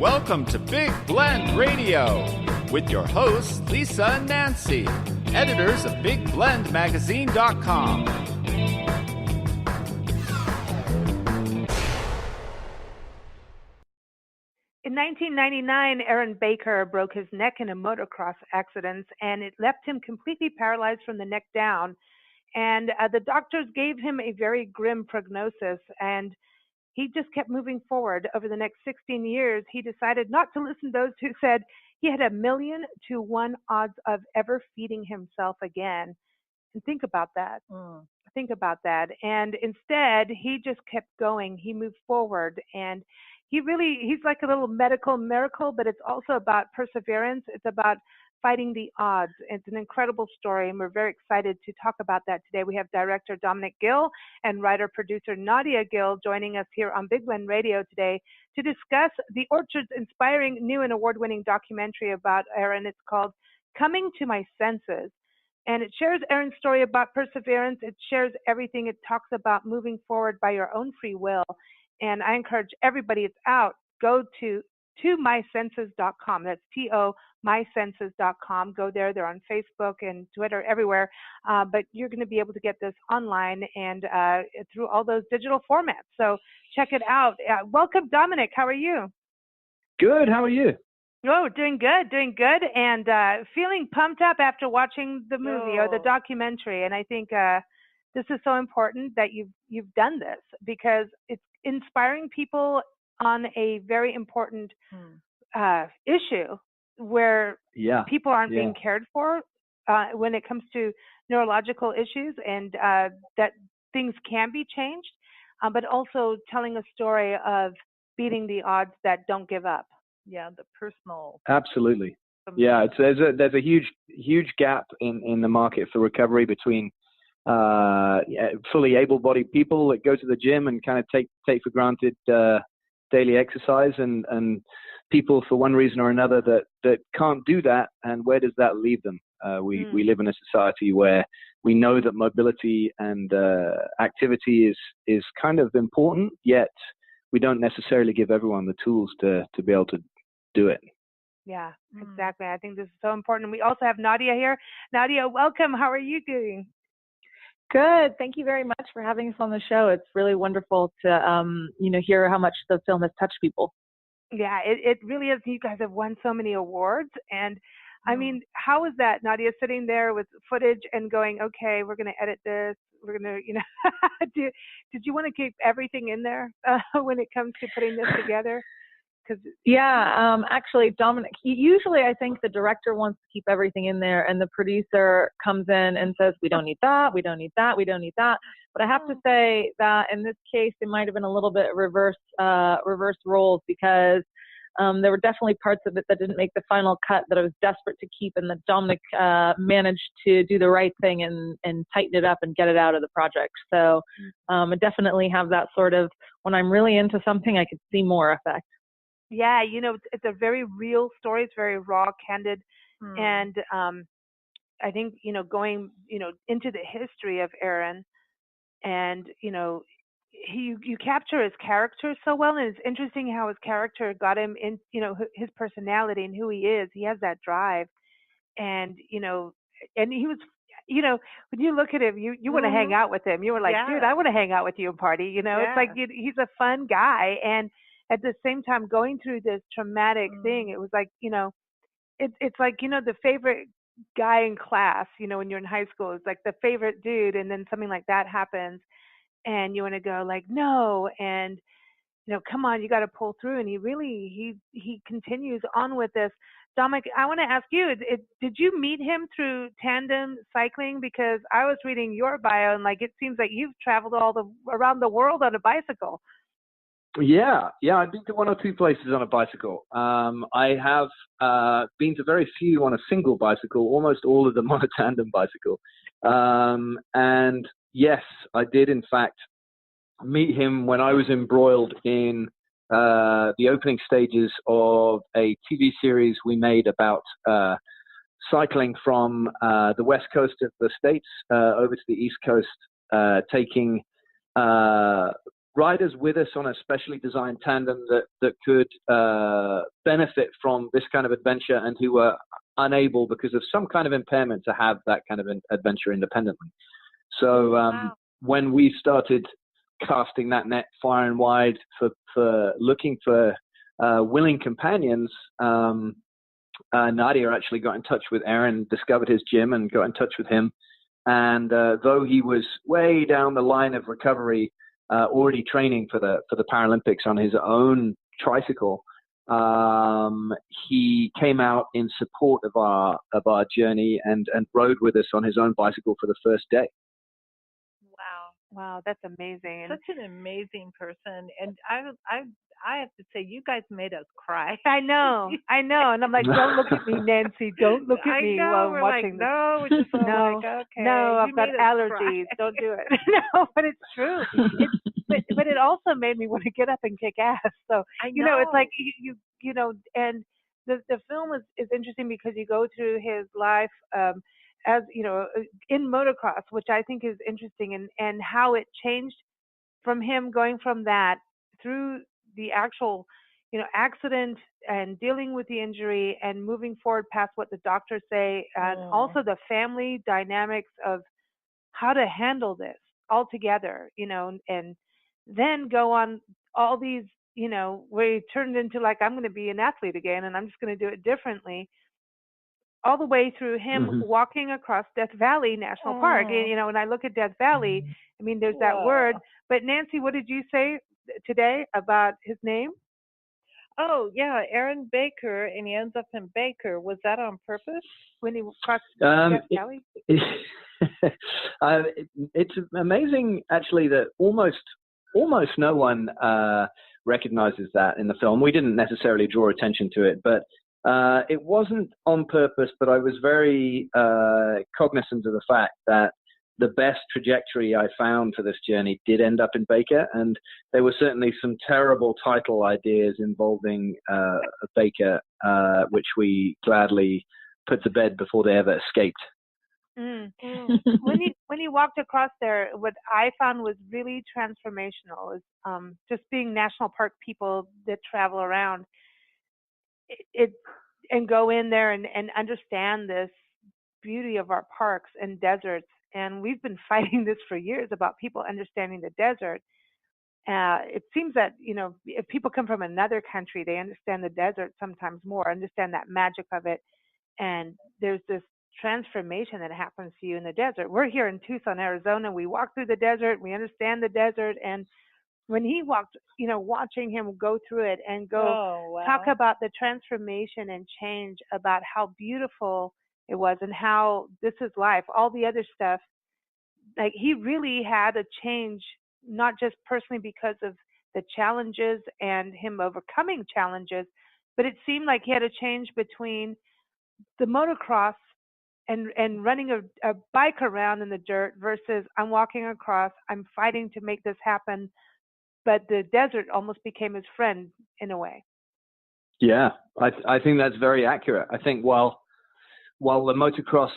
Welcome to Big Blend Radio with your hosts, Lisa and Nancy, editors of BigBlendMagazine.com. In 1999, Aaron Baker broke his neck in a motocross accident, and it left him completely paralyzed from the neck down. And the doctors gave him a very grim prognosis, and he just kept moving forward. Over the next 16 years, he decided not to listen to those who said he had 1,000,000 to 1 odds of ever feeding himself again. And think about that. Think about that. And instead, he just kept going. He moved forward, and he's like a little medical miracle, but it's also about perseverance. It's about fighting the odds. It's an incredible story, and we're very excited to talk about that today. We have director Dominic Gill and writer-producer Nadia Gill joining us here on Big Blend Radio today to discuss The Orchard's inspiring new and award-winning documentary about Aaron. It's called Coming to My Senses. And it shares Aaron's story about perseverance. It shares everything. It talks about moving forward by your own free will. And I encourage everybody it's out, go to mysenses.com. That's mysenses.com. Go there. They're on Facebook and Twitter, everywhere. But you're going to be able to get this online and through all those digital formats. So check it out. Welcome, Dominic. How are you? Good. How are you? Oh, doing good, and feeling pumped up after watching the movie or the documentary. And I think this is so important that you've done this because it's inspiring people on a very important issue where people aren't being cared for when it comes to neurological issues, and that things can be changed, but also telling a story of beating the odds that don't give up. Yeah, the personal. Absolutely. Yeah, there's a huge gap in the market for recovery between fully able-bodied people that go to the gym and kind of take for granted daily exercise, and people for one reason or another that can't do that. And where does that leave them? We live in a society where we know that mobility and activity is kind of important, yet we don't necessarily give everyone the tools to be able to do it. Yeah, exactly. I think this is so important. We also have Nadia here. Nadia, welcome. How are you doing? Good. Thank you very much for having us on the show. It's really wonderful to hear how much the film has touched people. Yeah, it really is. You guys have won so many awards, and I mean, how is that, Nadia, sitting there with footage and going, okay, we're going to edit this. We're going to, did you want to keep everything in there when it comes to putting this together? Actually, Dominic, usually I think the director wants to keep everything in there, and the producer comes in and says, we don't need that, we don't need that, we don't need that. But I have to say that in this case, it might have been a little bit reverse roles, because there were definitely parts of it that didn't make the final cut that I was desperate to keep, and that Dominic managed to do the right thing and tighten it up and get it out of the project. So I definitely have that sort of, when I'm really into something, I could see more effect. Yeah, it's a very real story. It's very raw, candid, and I think going into the history of Aaron, and you capture his character so well, and it's interesting how his character got him in, his personality and who he is. He has that drive, and and he was, when you look at him, you want to hang out with him. You were like, dude, I want to hang out with you and party. It's like he's a fun guy, and at the same time going through this traumatic thing, it was like, it's like, the favorite guy in class, when you're in high school, it's like the favorite dude, and then something like that happens, and you want to go like, no, and come on, you got to pull through. And he continues on with this. Dominic, I want to ask you, did you meet him through Tandem cycling? Because I was reading your bio, and it seems like you've traveled around the world on a bicycle. Yeah, I've been to one or two places on a bicycle. I have been to very few on a single bicycle, almost all of them on a tandem bicycle. And yes, I did in fact meet him when I was embroiled in the opening stages of a TV series we made about cycling from the west coast of the States over to the east coast, taking riders with us on a specially designed tandem that could benefit from this kind of adventure and who were unable because of some kind of impairment to have that kind of adventure independently. So when we started casting that net far and wide for looking for willing companions, Nadia actually got in touch with Aaron, discovered his gym and got in touch with him. And though he was way down the line of recovery, already training for the Paralympics on his own tricycle, he came out in support of our journey and rode with us on his own bicycle for the first day. Wow, that's amazing. Such an amazing person. And I have to say, you guys made us cry. I know. And I'm like, don't look at me, Nancy. Don't look at me while I'm watching this. No, we're just like, okay. No, I've got allergies. Don't do it. No, but it's true. But it also made me want to get up and kick ass. So, it's like, you know, and the film is interesting because you go through his life, as you know, in motocross, which I think is interesting, and how it changed from him going from that through the actual, accident and dealing with the injury and moving forward past what the doctors say, and also the family dynamics of how to handle this all together, and then go on all these, where he turned into like, I'm going to be an athlete again and I'm just going to do it differently. All the way through him walking across Death Valley National Park. And, when I look at Death Valley, I mean, there's that word. But Nancy, what did you say today about his name? Oh, yeah, Aaron Baker, and he ends up in Baker. Was that on purpose when he crossed Death Valley? It's amazing, actually, that almost no one recognizes that in the film. We didn't necessarily draw attention to it, but it wasn't on purpose, but I was very cognizant of the fact that the best trajectory I found for this journey did end up in Baker, and there were certainly some terrible title ideas involving Baker, which we gladly put to bed before they ever escaped. When he walked across there, what I found was really transformational is just being national park people that travel around. And go in there and understand this beauty of our parks and deserts. And we've been fighting this for years about people understanding the desert. It seems that, if people come from another country, they understand the desert sometimes more, understand that magic of it. And there's this transformation that happens to you in the desert. We're here in Tucson, Arizona. We walk through the desert. We understand the desert. And when he walked, watching him go through it and talk about the transformation and change, about how beautiful it was and how this is life, all the other stuff, like he really had a change, not just personally because of the challenges and him overcoming challenges, but it seemed like he had a change between the motocross and running a bike around in the dirt versus I'm walking across, I'm fighting to make this happen. But the desert almost became his friend in a way. Yeah, I think that's very accurate. I think while the motocross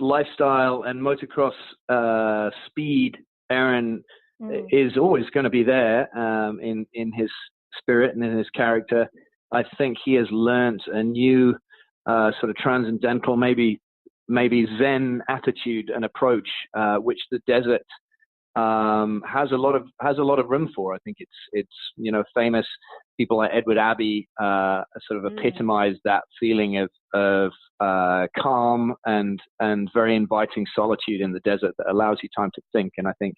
lifestyle and motocross speed, Aaron is always going to be there in his spirit and in his character. I think he has learned a new sort of transcendental, maybe Zen attitude and approach, which the desert has a lot of room for. I think it's famous people like Edward Abbey sort of epitomized that feeling of calm and very inviting solitude in the desert that allows you time to think. And I think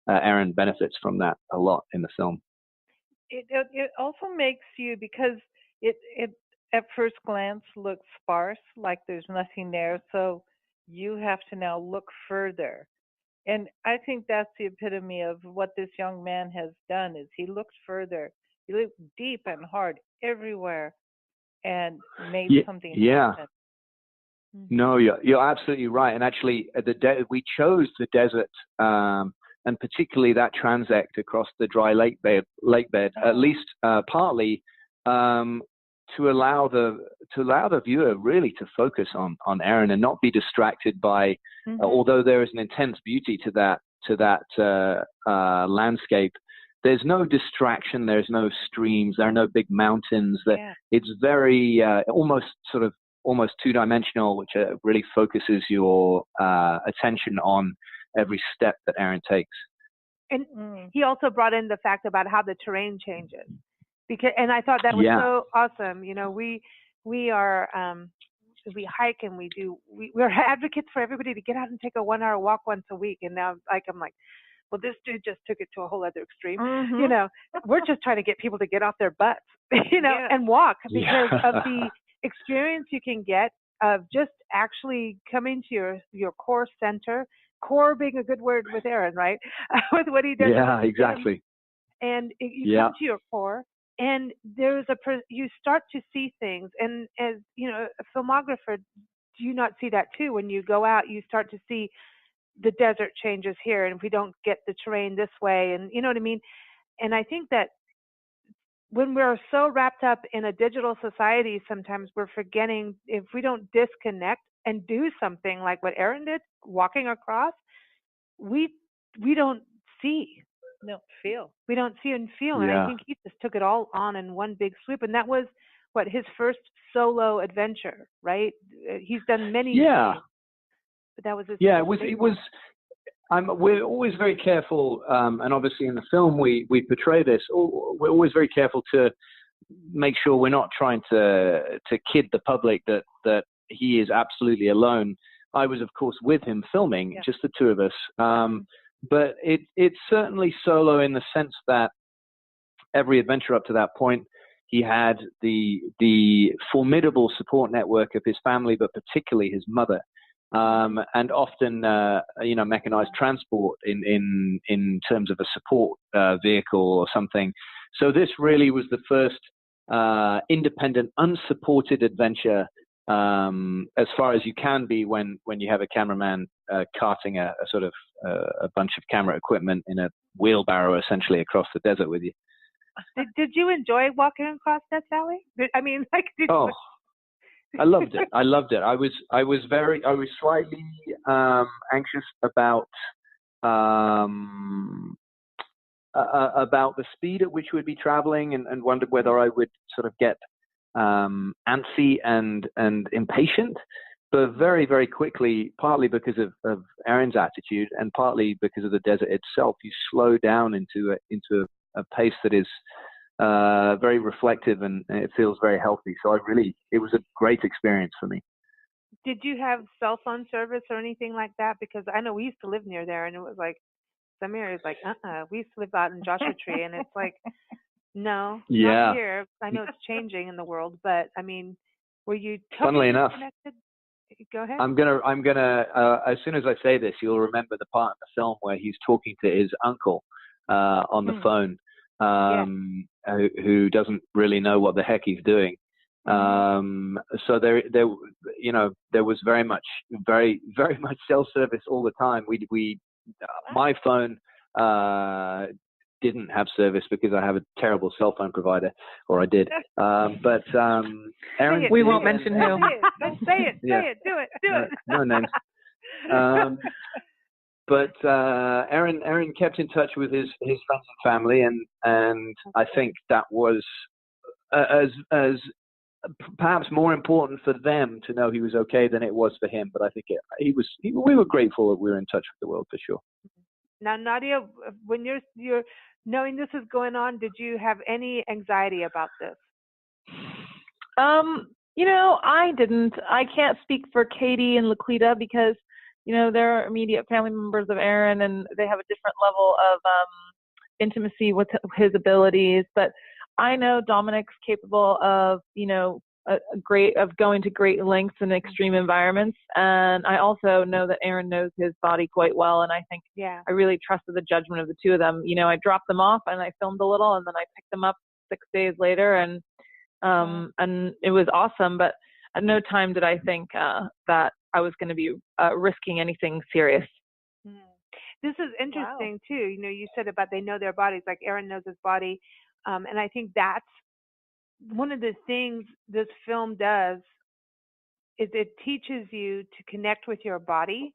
Aaron benefits from that a lot in the film. It also makes you, because it at first glance looks sparse, like there's nothing there, so you have to now look further. And I think that's the epitome of what this young man has done, is he looked further. He looked deep and hard everywhere and made something happen. No, you're absolutely right. And actually, we chose the desert, and particularly that transect across the dry lake bed, at least partly, to allow the viewer really to focus on Aaron and not be distracted by, although there is an intense beauty to to that landscape, there's no distraction. There's no streams. There are no big mountains. It's very almost two-dimensional, which really focuses your attention on every step that Aaron takes. And he also brought in the fact about how the terrain changes, and I thought that was so awesome. You know, we hike and we're advocates for everybody to get out and take a 1-hour walk once a week. And now I'm like, well, this dude just took it to a whole other extreme. Mm-hmm. You know, we're just trying to get people to get off their butts, and walk because of the experience you can get of just actually coming to your core center, core being a good word with Aaron, right? With what he does. Yeah, exactly. And you come to your core, and you start to see things. And as you know, a filmographer, do you not see that too? When you go out, you start to see the desert changes here, and if we don't get the terrain this way, and you know what I mean? And I think that when we're so wrapped up in a digital society, sometimes we're forgetting, if we don't disconnect and do something like what Aaron did, walking across, we don't see. No, feel. We don't see and feel. And I think he just took it all on in one big swoop. And that was his first solo adventure, right? He's done many things, but that was his first we're always very careful, and obviously in the film we portray this. We're always very careful to make sure we're not trying to kid the public that he is absolutely alone. I was, of course, with him filming, just the two of us. But it's certainly solo in the sense that every adventure up to that point, he had the formidable support network of his family, but particularly his mother. And often, mechanized transport in terms of a support vehicle or something. So this really was the first independent, unsupported adventure, as far as you can be when you have a cameraman carting a sort of a bunch of camera equipment in a wheelbarrow, essentially, across the desert with you. Did you enjoy walking across Death Valley? I loved it. I was slightly anxious about the speed at which we'd be traveling, and wondered whether I would sort of get antsy and impatient. But very, very quickly, partly because of Aaron's attitude and partly because of the desert itself, you slow down into a pace that is very reflective, and it feels very healthy. So it was a great experience for me. Did you have cell phone service or anything like that? Because I know we used to live near there, and it was like, some areas like, we used to live out in Joshua Tree, and it's like, no, not here. I know it's changing in the world, but I mean, were you funnily enough connected? Go ahead. I'm gonna as soon as I say this, you'll remember the part in the film where he's talking to his uncle on the phone, who doesn't really know what the heck he's doing. So there was very much cell service all the time. My phone didn't have service because I have a terrible cell phone provider, or I did. But Aaron, we won't mention who. Say it. Do it. No names. But Aaron kept in touch with his friends and family, and I think that was as perhaps more important for them to know he was okay than it was for him. But I think we were grateful that we were in touch with the world, for sure. Now, Nadia, when you're knowing this is going on, did you have any anxiety about this? I didn't. I can't speak for Katie and Laquita because, they're immediate family members of Aaron, and they have a different level of intimacy with his abilities. But I know Dominic's capable of, of going to great lengths in extreme environments. And I also know that Aaron knows his body quite well. And I think I really trusted the judgment of the two of them. I dropped them off and I filmed a little, and then I picked them up 6 days later, and it was awesome. But at no time did I think that I was going to be risking anything serious. This is interesting too. You said about they know their bodies, like Aaron knows his body. And I think that's one of the things this film does, is it teaches you to connect with your body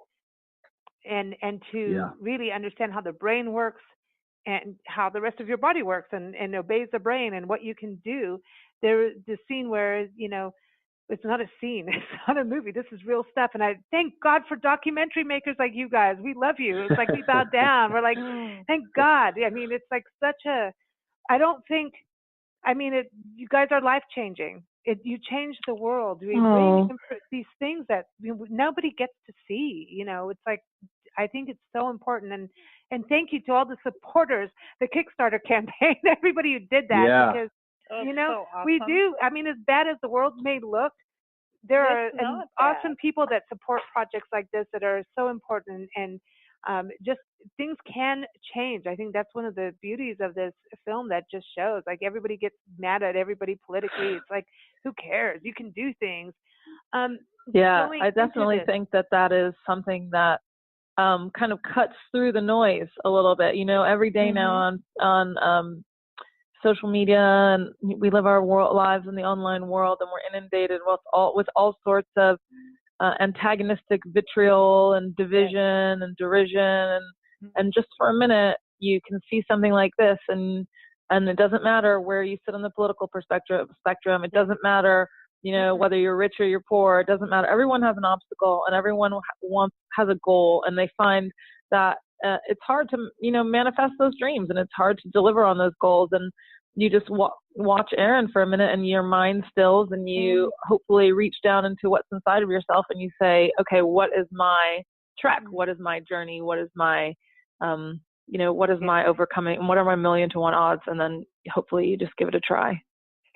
and to really understand how the brain works and how the rest of your body works and obeys the brain and what you can do. There's the scene where, it's not a scene, it's not a movie, this is real stuff. And I thank God for documentary makers like you guys. We love you. It's like we bow down. We're like, thank God. I mean, it's like you guys are life changing. You change the world. We bring these things that nobody gets to see. It's like, I think it's so important. And thank you to all the supporters, the Kickstarter campaign, everybody who did that. Because, so awesome. We do. I mean, as bad as the world may look, there are awesome people that support projects like this that are so important. And just things can change. I think that's one of the beauties of this film that just shows, like, everybody gets mad at everybody politically. It's like, who cares? You can do things. I definitely think that is something that kind of cuts through the noise a little bit. Every day now on social media, and we live our lives in the online world, and we're inundated with all sorts of antagonistic vitriol and division and derision, and just for a minute you can see something like this, and it doesn't matter where you sit on the political spectrum. It doesn't matter, whether you're rich or you're poor. It doesn't matter. Everyone has an obstacle, and everyone has a goal, and they find that it's hard to manifest those dreams, and it's hard to deliver on those goals. And you just watch Aaron for a minute, and your mind stills, and you hopefully reach down into what's inside of yourself, and you say, okay, what is my trek? What is my journey? What is my what is my overcoming, and what are my 1,000,000 to 1 odds? And then hopefully you just give it a try.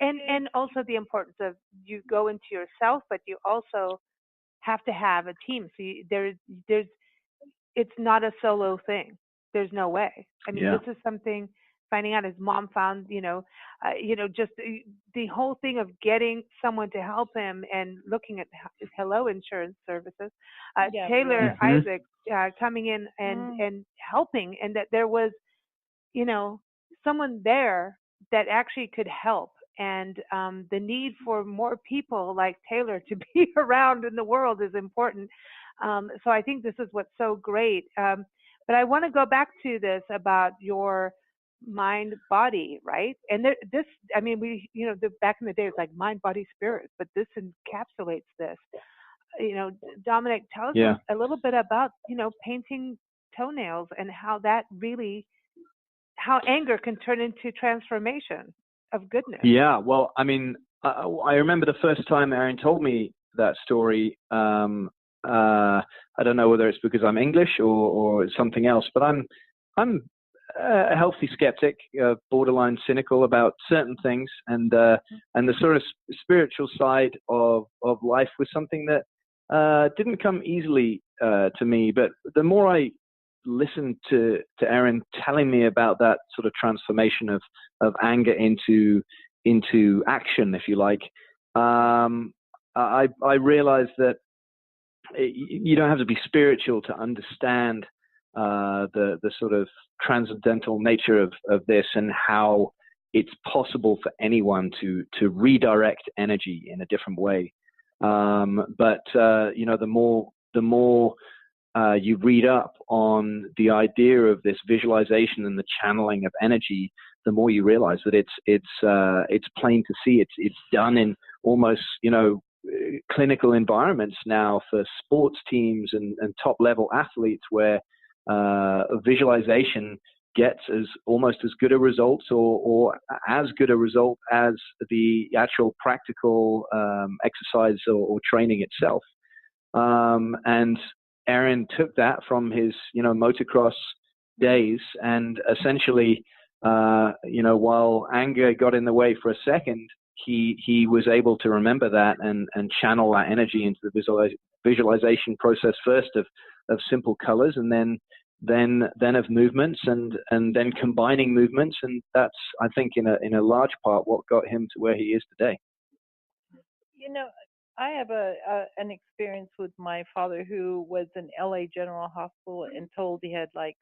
And also the importance of, you go into yourself, but you also have to have a team. So it's not a solo thing. There's no way. I mean, this is something, finding out his mom found, just the whole thing of getting someone to help him and looking at Hello Insurance Services, Taylor Isaac coming in and helping, and that there was, someone there that actually could help. And the need for more people like Taylor to be around in the world is important. So I think this is what's so great. But I want to go back to this about your mind, body, right? And back in the day, it's like mind, body, spirit, but this encapsulates this. Dominic, tell us a little bit about, painting toenails and how anger can turn into transformation of goodness. Yeah, well, I mean, I remember the first time Aaron told me that story. I don't know whether it's because I'm English or something else, but I'm a healthy skeptic, borderline cynical about certain things, and the sort of spiritual side of life was something that didn't come easily to me. But the more I listened to Aaron telling me about that sort of transformation of anger into action, if you like, I realized that you don't have to be spiritual to understand the sort of transcendental nature of this, and how it's possible for anyone to redirect energy in a different way. But the more you read up on the idea of this visualization and the channeling of energy, the more you realize that it's plain to see. It's done in almost clinical environments now for sports teams and top level athletes, where visualization gets almost as good a result or as good a result as the actual practical exercise or training itself. And Aaron took that from his motocross days, and essentially while anger got in the way for a second, he was able to remember that and channel that energy into the visualization process, first of simple colors, and then of movements, and then combining movements. And that's, I think, in a large part what got him to where he is today. I have an experience with my father, who was in LA General Hospital and told he had like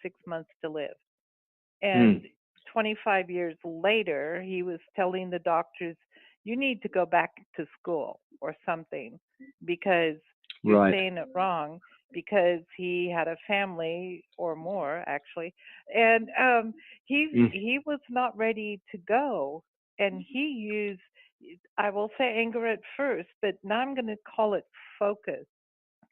6 months to live. And 25 years later, he was telling the doctors, you need to go back to school or something, because you're saying it wrong. because he had a family or more actually, and he was not ready to go, and he used, I will say, anger at first, but now I'm going to call it focus.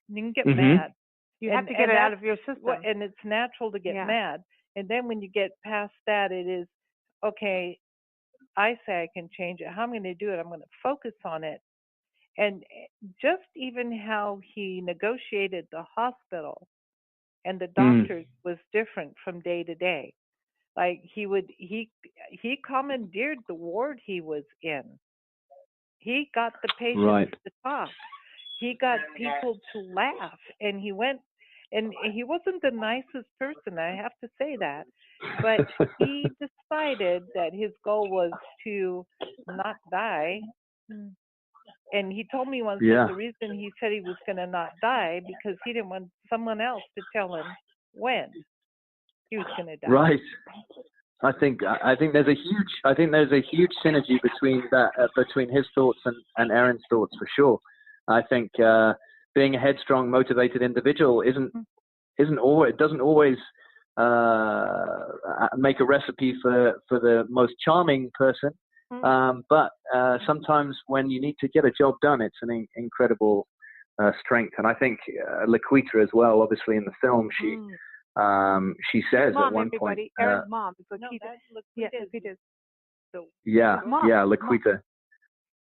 You can get mad. You have to get it out of your system. And it's natural to get mad. And then when you get past that, it is, okay, I say I can change it. How am I going to do it? I'm going to focus on it. And just even how he negotiated the hospital and the doctors was different from day to day. Like he commandeered the ward he was in. He got the patients to talk. He got people to laugh, and he went, and he wasn't the nicest person, I have to say that, but he decided that his goal was to not die. And he told me once that the reason he said he was going to not die because he didn't want someone else to tell him when he was going to die. Right. I think there's a huge synergy between that between his thoughts and Erin's thoughts for sure. I think being a headstrong, motivated individual doesn't always make a recipe for the most charming person. But sometimes when you need to get a job done, it's an incredible strength. And I think Laquita as well, obviously in the film, she says Mom, at one everybody. point, Erin's mom. Laquita. Laquita.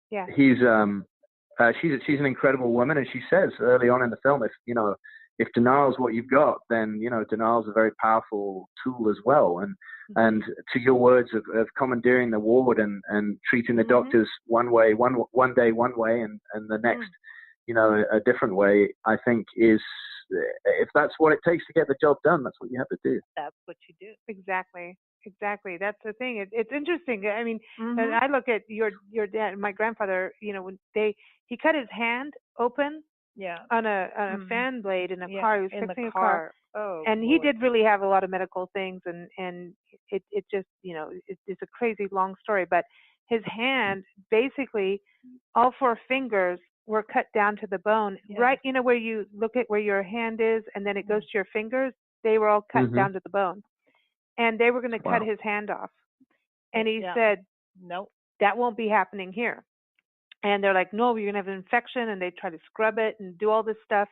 Yeah. She's an incredible woman, and she says early on in the film, if denial is what you've got, then denial is a very powerful tool as well. And to your words of commandeering the ward and treating the doctors one way, one day one way, and the next, a different way, I think is, if that's what it takes to get the job done, that's what you have to do. That's what you do. Exactly. That's the thing. It's interesting. I mean, and I look at your dad, my grandfather. When he cut his hand open, on a fan blade in a car. He was fixing a car. Oh, and boy. He did really have a lot of medical things, and it just it's a crazy long story. But his hand, basically, all 4 fingers were cut down to the bone. Right, where you look at where your hand is, and then it goes to your fingers. They were all cut down to the bone. And they were going to cut his hand off. And he said, nope, that won't be happening here. And they're like, no, you're going to have an infection. And they try to scrub it and do all this stuff.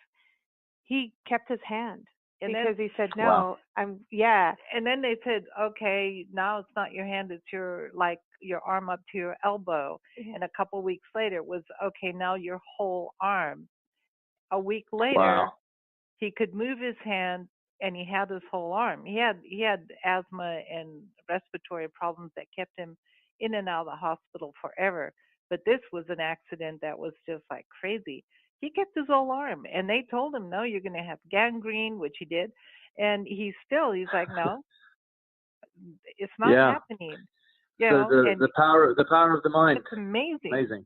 He kept his hand because he said, no, And then they said, okay, now it's not your hand, it's your arm up to your elbow. And a couple of weeks later it was, okay, now your whole arm. A week later, he could move his hand, and he had his whole arm. He had asthma and respiratory problems that kept him in and out of the hospital forever. But this was an accident that was just like crazy. He kept his whole arm, and they told him, no, you're going to have gangrene, which he did. And he's like, no, it's not happening. The power of the mind. It's amazing. Amazing.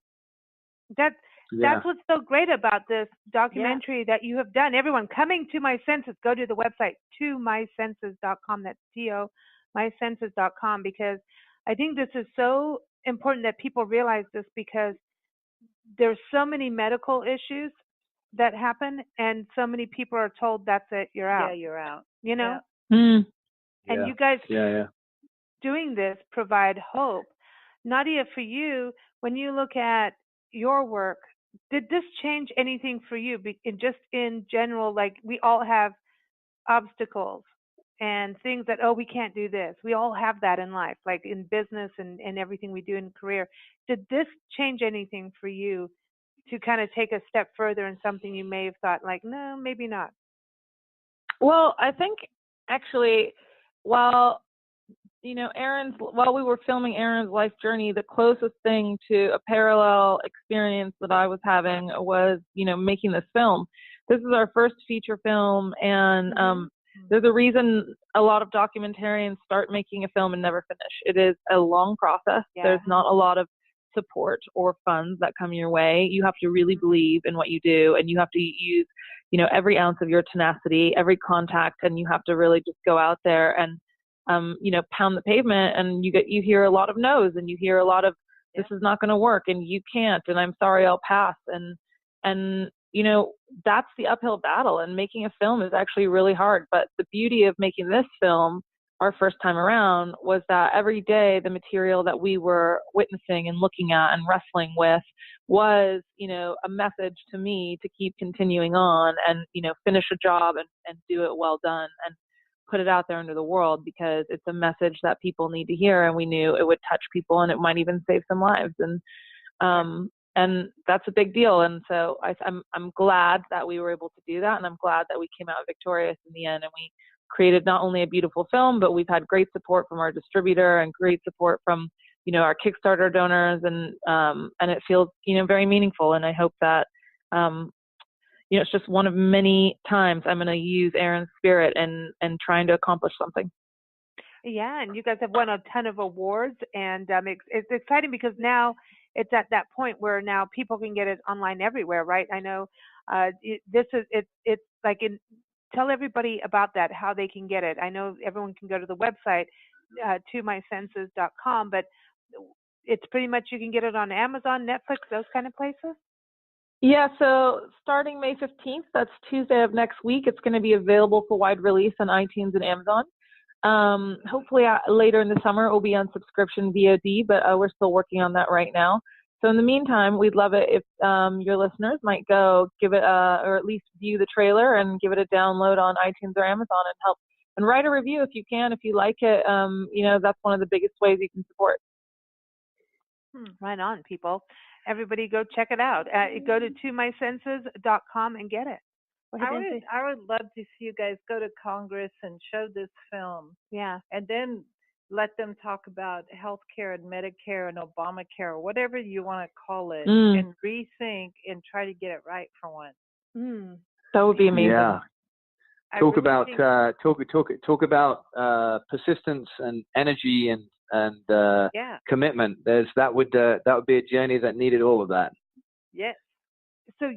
That's what's so great about this documentary that you have done. Everyone, Coming to My Senses, go to the website, tomysenses.com. That's mysenses.com, because I think this is so important that people realize this, because there's so many medical issues that happen, and so many people are told that's it, you're out. Yeah, you're out. And you guys doing this provide hope. Nadia, for you, when you look at your work, did this change anything for you? Just in general, like we all have obstacles and things that, we can't do this. We all have that in life, like in business and everything we do in career. Did this change anything for you to kind of take a step further in something you may have thought like, no, maybe not? Well, I think actually, while we were filming Erin's life journey, the closest thing to a parallel experience that I was having was, making this film. This is our first feature film, and there's a reason a lot of documentarians start making a film and never finish. It is a long process. There's not a lot of support or funds that come your way. You have to really believe in what you do, and you have to use, every ounce of your tenacity, every contact, and you have to really just go out there and pound the pavement, and you hear a lot of no's, and you hear a lot of, this is not going to work, and you can't, and I'm sorry, I'll pass. And that's the uphill battle, and making a film is actually really hard. But the beauty of making this film our first time around was that every day the material that we were witnessing and looking at and wrestling with was, a message to me to keep continuing on and, finish a job and do it well done and put it out there into the world, because it's a message that people need to hear, and we knew it would touch people and it might even save some lives. And that's a big deal. And so I'm glad that we were able to do that, and I'm glad that we came out victorious in the end, and we created not only a beautiful film, but we've had great support from our distributor and great support from, our Kickstarter donors, and it feels, very meaningful. And I hope that, it's just one of many times I'm going to use Erin's spirit and trying to accomplish something. Yeah, and you guys have won a ton of awards, and it's exciting because now it's at that point where now people can get it online everywhere, right? I know it's like tell everybody about that, how they can get it. I know everyone can go to the website, tomysenses.com, but it's pretty much you can get it on Amazon, Netflix, those kind of places? Yeah, so starting May 15th, that's Tuesday of next week, it's going to be available for wide release on iTunes and Amazon. Hopefully later in the summer it will be on subscription VOD, but we're still working on that right now. So in the meantime, we'd love it if your listeners might go give it or at least view the trailer and give it a download on iTunes or Amazon and help and write a review if you can. If you like it, that's one of the biggest ways you can support. Right on, people. Everybody go check it out. Go to tomysenses.com and get it. I would love to see you guys go to Congress and show this film. Yeah. And then let them talk about healthcare and Medicare and Obamacare, or whatever you want to call it, and rethink and try to get it right for once. That would be amazing. Yeah. Talk about persistence and energy and commitment. That would be a journey that needed all of that. Yes. So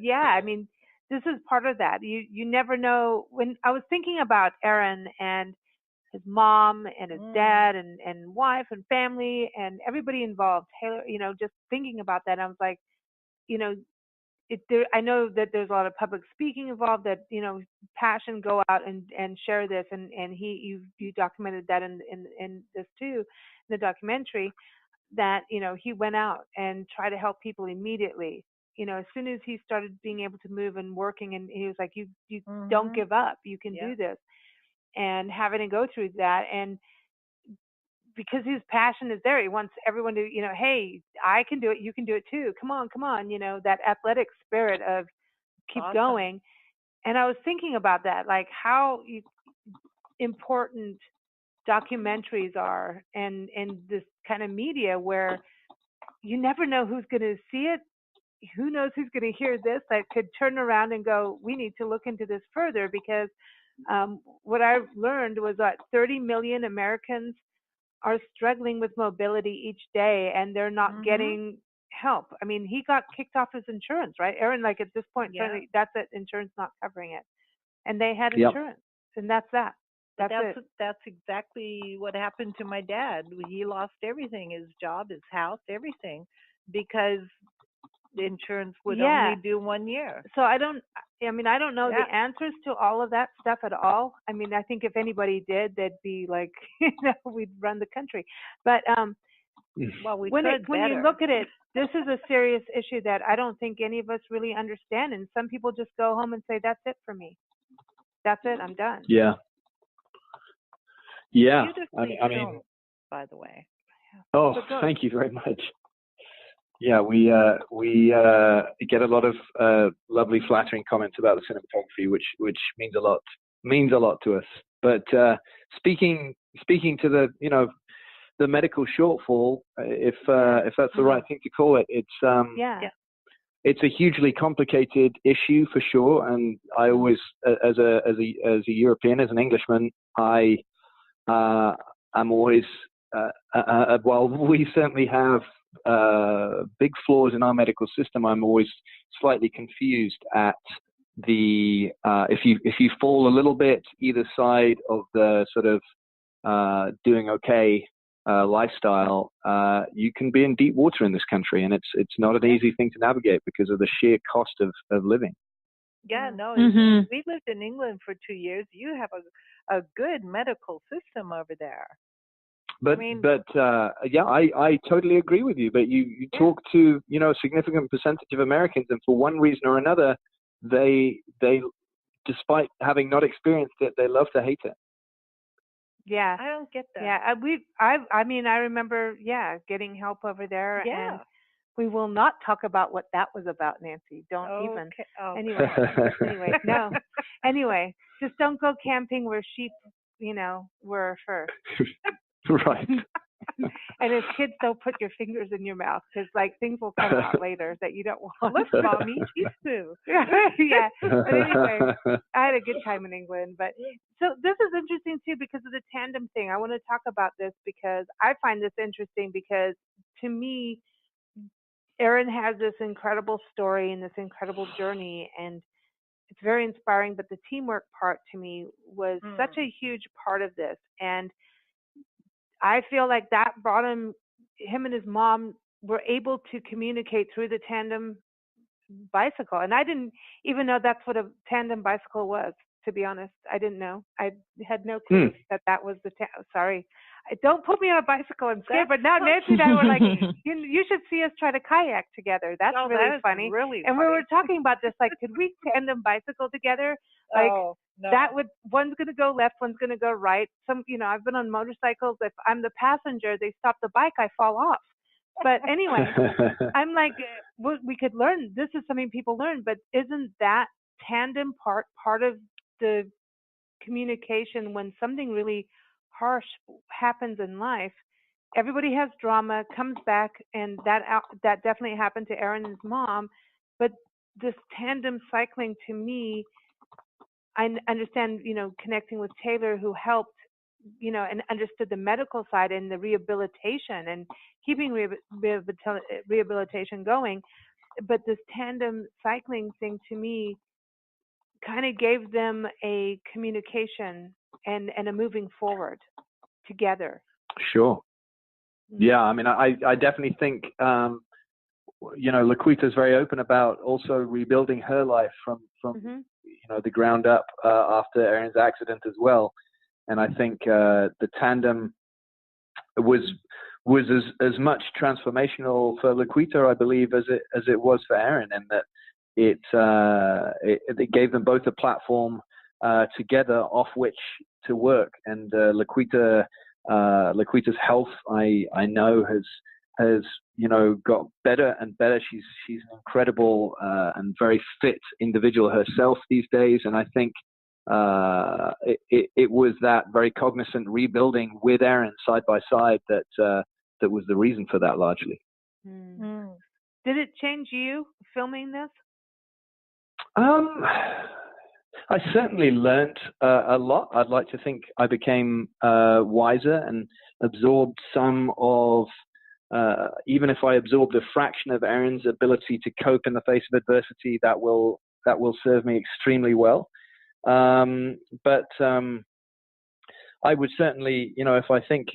this is part of that. You never know. When I was thinking about Aaron and his mom and his dad and wife and family and everybody involved, Taylor, just thinking about that, I was like, I know that there's a lot of public speaking involved, that, passion, go out and share this. And you documented that in this too, in the documentary, that, he went out and tried to help people immediately. As soon as he started being able to move and working, and he was like, you don't give up, you can do this. And having to go through that, and because his passion is there, he wants everyone to, hey, I can do it, you can do it too. Come on, that athletic spirit of keep going. And I was thinking about that, like how important documentaries are, and this kind of media where you never know who's going to see it. Who knows who's going to hear this that could turn around and go, we need to look into this further, because what I learned was that 30 million Americans are struggling with mobility each day, and they're not getting help. I mean, he got kicked off his insurance, right, Aaron? Like at this point, that's it, insurance not covering it. And they had insurance, and that's that. That's exactly what happened to my dad. He lost everything, his job, his house, everything, because the insurance would only do 1 year. So I don't know the answers to all of that stuff at all. I mean, I think if anybody did, they'd be like, we'd run the country. But when you look at it, this is a serious issue that I don't think any of us really understand. And some people just go home and say, that's it for me. That's it. I'm done. Yeah. Yeah. I mean, by the way. Oh, thank you very much. Yeah, we get a lot of lovely, flattering comments about the cinematography, which means a lot to us. But speaking to the medical shortfall, if that's the right thing to call it, it's a hugely complicated issue for sure. And I always, as a European, as an Englishman, I'm always while we certainly have big flaws in our medical system, I'm always slightly confused at the if you fall a little bit either side of the sort of doing okay lifestyle, you can be in deep water in this country, and it's not an easy thing to navigate because of the sheer cost of living. Yeah, no, Mhm. we lived in England for 2 years. You have a good medical system over there. But I totally agree with you. But you talk to a significant percentage of Americans, and for one reason or another, they despite having not experienced it, they love to hate it. Yeah, I don't get that. yeah. I mean, I remember, getting help over there, Yeah. and we will not talk about what that was about, Nancy. Don't even. Okay. Oh. Anyway, no. Anyway, just don't go camping where sheep, were first. Right. And as kids, don't put your fingers in your mouth, because things will come out later that you don't want. Look, Mommy, teaspoon. Yeah. But anyway, I had a good time in England. But so this is interesting too because of the tandem thing. I want to talk about this because I find this interesting because to me, Erin has this incredible story and this incredible journey, and it's very inspiring. But the teamwork part to me was such a huge part of this, and I feel like that brought him and his mom were able to communicate through the tandem bicycle. And I didn't even know that's what a tandem bicycle was, to be honest. I didn't know. I had no clue that was the sorry. Don't put me on a bicycle. I'm scared. But now Nancy and I were like, you should see us try to kayak together. That's really funny. And we were talking about this, could we tandem bicycle together? No. That would, one's going to go left, one's going to go right. I've been on motorcycles. If I'm the passenger, they stop the bike, I fall off. But anyway, I'm like, we could learn. This is something people learn, but isn't that tandem part of the communication when something really harsh happens in life? Everybody has drama, comes back, and that definitely happened to Erin's mom. But this tandem cycling, to me, I understand, connecting with Taylor, who helped, and understood the medical side and the rehabilitation and keeping rehabilitation going. But this tandem cycling thing, to me, kind of gave them a communication and a moving forward together. Sure. Yeah, I mean, I definitely think, Laquita's very open about also rebuilding her life from the ground up after Erin's accident as well. And I think the tandem was as much transformational for Laquita, I believe, as it was for Erin, and that it gave them both a platform together off which to work. And Laquita's health, I know, has got better and better. She's an incredible and very fit individual herself these days, and I think it was that very cognizant rebuilding with Erin side by side that was the reason for that largely. Did it change you filming this? I certainly learnt a lot. I'd like to think I became wiser and absorbed some of, even if I absorbed a fraction of Erin's ability to cope in the face of adversity, that will serve me extremely well. But I would certainly, if I think,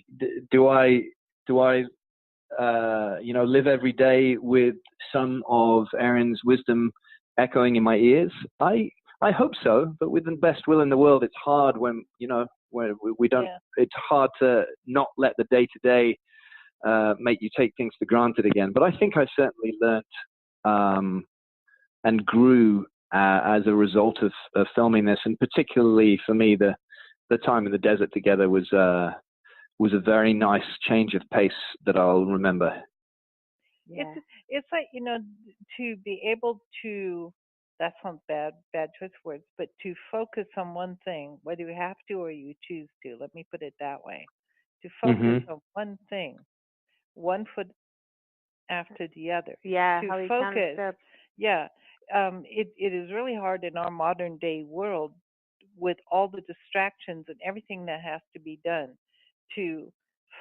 do I live every day with some of Erin's wisdom echoing in my ears? I hope so, but with the best will in the world, it's hard when we don't. Yeah. It's hard to not let the day-to-day make you take things for granted again. But I think I certainly learnt and grew as a result of filming this, and particularly for me, the time in the desert together was a very nice change of pace that I'll remember. Yeah. It's like, to be able to, that sounds bad choice of words, but to focus on one thing, whether you have to or you choose to, let me put it that way, to focus on one thing, one foot after the other. Yeah, to how he focus. Yeah. It is really hard in our modern day world with all the distractions and everything that has to be done to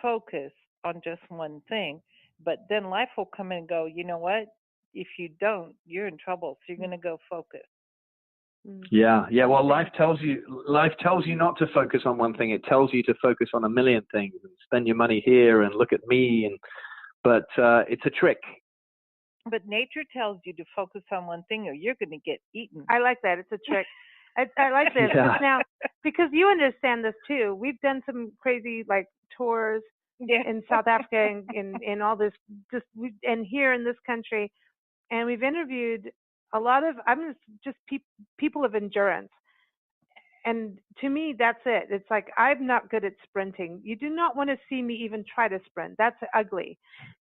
focus on just one thing. But then life will come in and go, you know what? If you don't, you're in trouble. So you're going to go focus. Yeah. Well, life tells you not to focus on one thing. It tells you to focus on a million things and spend your money here and look at me. But it's a trick. But nature tells you to focus on one thing or you're going to get eaten. I like that. It's a trick. I like this. Yeah. Now, because you understand this too, we've done some crazy like tours in South Africa and in all this, and here in this country, and we've interviewed a lot of people of endurance. And to me, that's it. It's like, I'm not good at sprinting. You do not want to see me even try to sprint. That's ugly.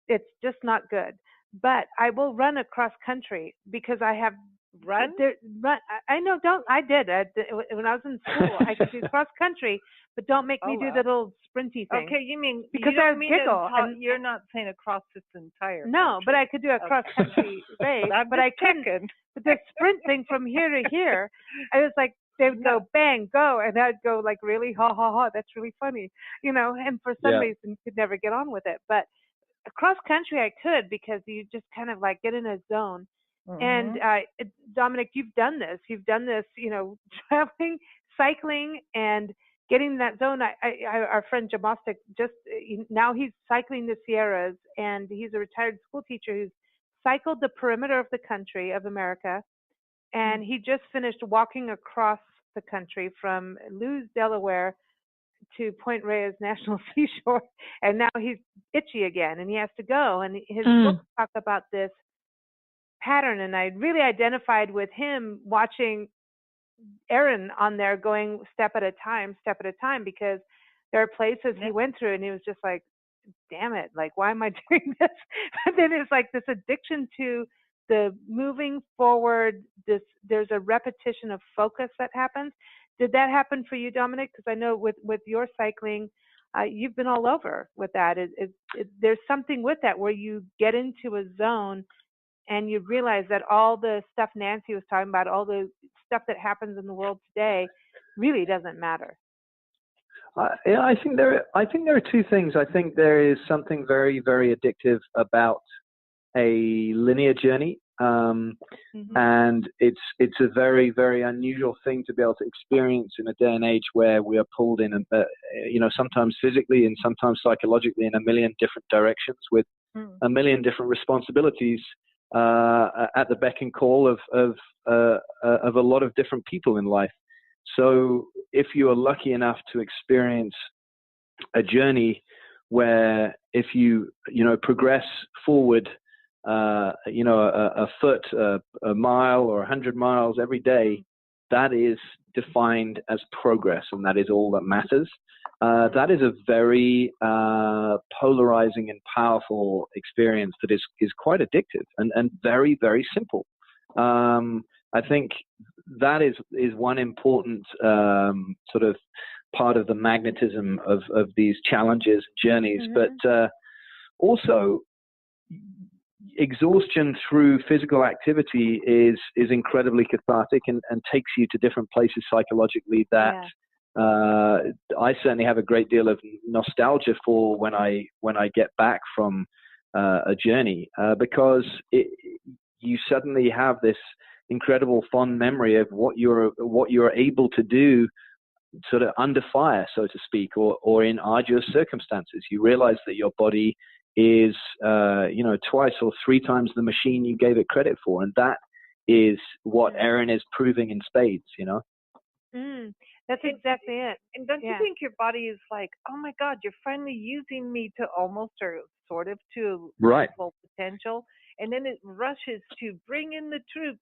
It's just not good. But I will run across country because I have run. I know. I did when I was in school. I could do cross country, but don't make me do the little sprinty thing. Okay, you mean because you I giggle. And you're not saying across this entire. No, country. But I could do a cross country race. But I couldn't. But the sprint thing from here to here, I was like, they would go bang, go, and I'd go like really ha ha ha. That's really funny, and for some reason could never get on with it. But across country I could because you just kind of like get in a zone. And Dominic, you've done this. Traveling, cycling, and getting in that zone. Our friend Jamostic now he's cycling the Sierras, and he's a retired school teacher who's cycled the perimeter of the country of America, and he just finished walking across the country from Lewes, Delaware, to Point Reyes National Seashore, and now he's itchy again, and he has to go. And his books talk about this pattern, and I really identified with him watching Aaron on there going step at a time, because there are places he went through, and he was just like, damn it, like, why am I doing this? And then it's like this addiction to the moving forward, there's a repetition of focus that happens. Did that happen for you, Dominic? Because I know with your cycling, you've been all over with that. There's something with that where you get into a zone and you realize that all the stuff Nancy was talking about, all the stuff that happens in the world today, really doesn't matter. I think there are two things. I think there is something very, very addictive about a linear journey, and it's a very, very unusual thing to be able to experience in a day and age where we are pulled in, sometimes physically and sometimes psychologically in a million different directions with a million different responsibilities at the beck and call of a lot of different people in life. So if you are lucky enough to experience a journey where if you progress forward, a foot, a mile, or 100 miles every day, that is defined as progress, and that is all that matters. That is a very polarizing and powerful experience that is quite addictive and very, very simple. I think that is one important sort of part of the magnetism of these challenges, journeys, but also exhaustion through physical activity is incredibly cathartic and takes you to different places psychologically that I certainly have a great deal of nostalgia for when I get back from a journey, because you suddenly have this incredible fond memory of what you're able to do sort of under fire, so to speak, or in arduous circumstances. You realize that your body is twice or three times the machine you gave it credit for, and that is what Erin is proving in spades. That's exactly it. And don't you think your body is like, oh my God, you're finally using me to almost or sort of to full potential, and then it rushes to bring in the troops,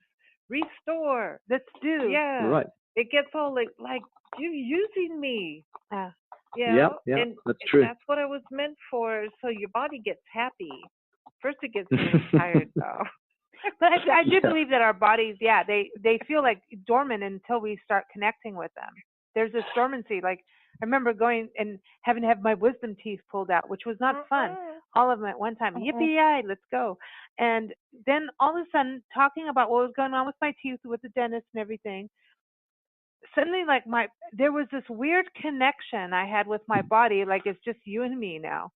restore, let's do. Right. It gets all like you're using me. Yeah, that's true. That's what I was meant for. So your body gets happy. First it gets really tired though. But I do believe that our bodies, they feel like dormant until we start connecting with them. There's this dormancy. Like I remember going and having to have my wisdom teeth pulled out, which was not fun. All of them at one time. Yippee-yi, let's go. And then all of a sudden, talking about what was going on with my teeth, with the dentist and everything, suddenly there was this weird connection I had with my body, like it's just you and me now.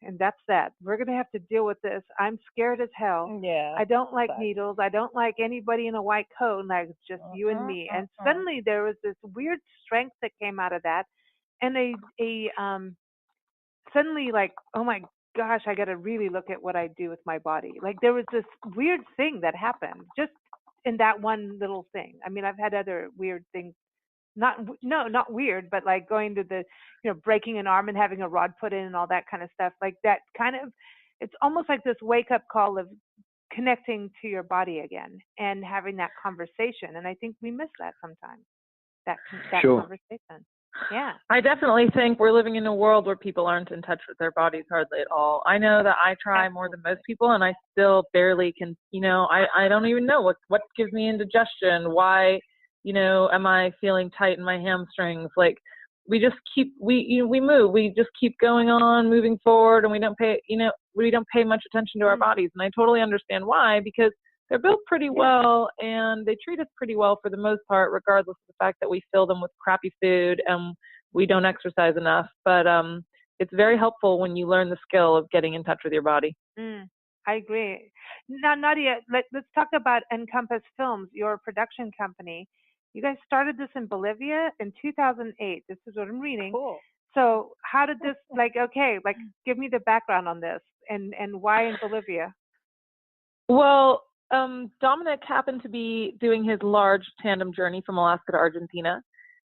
And that's that. We're going to have to deal with this. I'm scared as hell. I don't like needles. I don't like anybody in a white coat. Like it's just you and me. And suddenly there was this weird strength that came out of that. And suddenly like, oh my gosh, I got to really look at what I do with my body. Like there was this weird thing that happened just in that one little thing. I mean, I've had other weird things. Not weird, but like going to the, breaking an arm and having a rod put in and all that kind of stuff. Like that kind of, it's almost like this wake up call of connecting to your body again and having that conversation. And I think we miss that sometimes, that Sure. conversation. Yeah. I definitely think we're living in a world where people aren't in touch with their bodies hardly at all. I know that I try more than most people, and I still barely can, I don't even know what gives me indigestion. Why, am I feeling tight in my hamstrings? Like we just keep, we move, we just keep going on, moving forward, and we don't pay much attention to our bodies. And I totally understand why, because they're built pretty well and they treat us pretty well for the most part, regardless of the fact that we fill them with crappy food and we don't exercise enough. But it's very helpful when you learn the skill of getting in touch with your body. I agree. Now, Nadia, let's talk about Encompass-Films, your production company. You guys started this in Bolivia in 2008. This is what I'm reading. Cool. So how did this, give me the background on this and why in Bolivia? Well, Dominic happened to be doing his large tandem journey from Alaska to Argentina.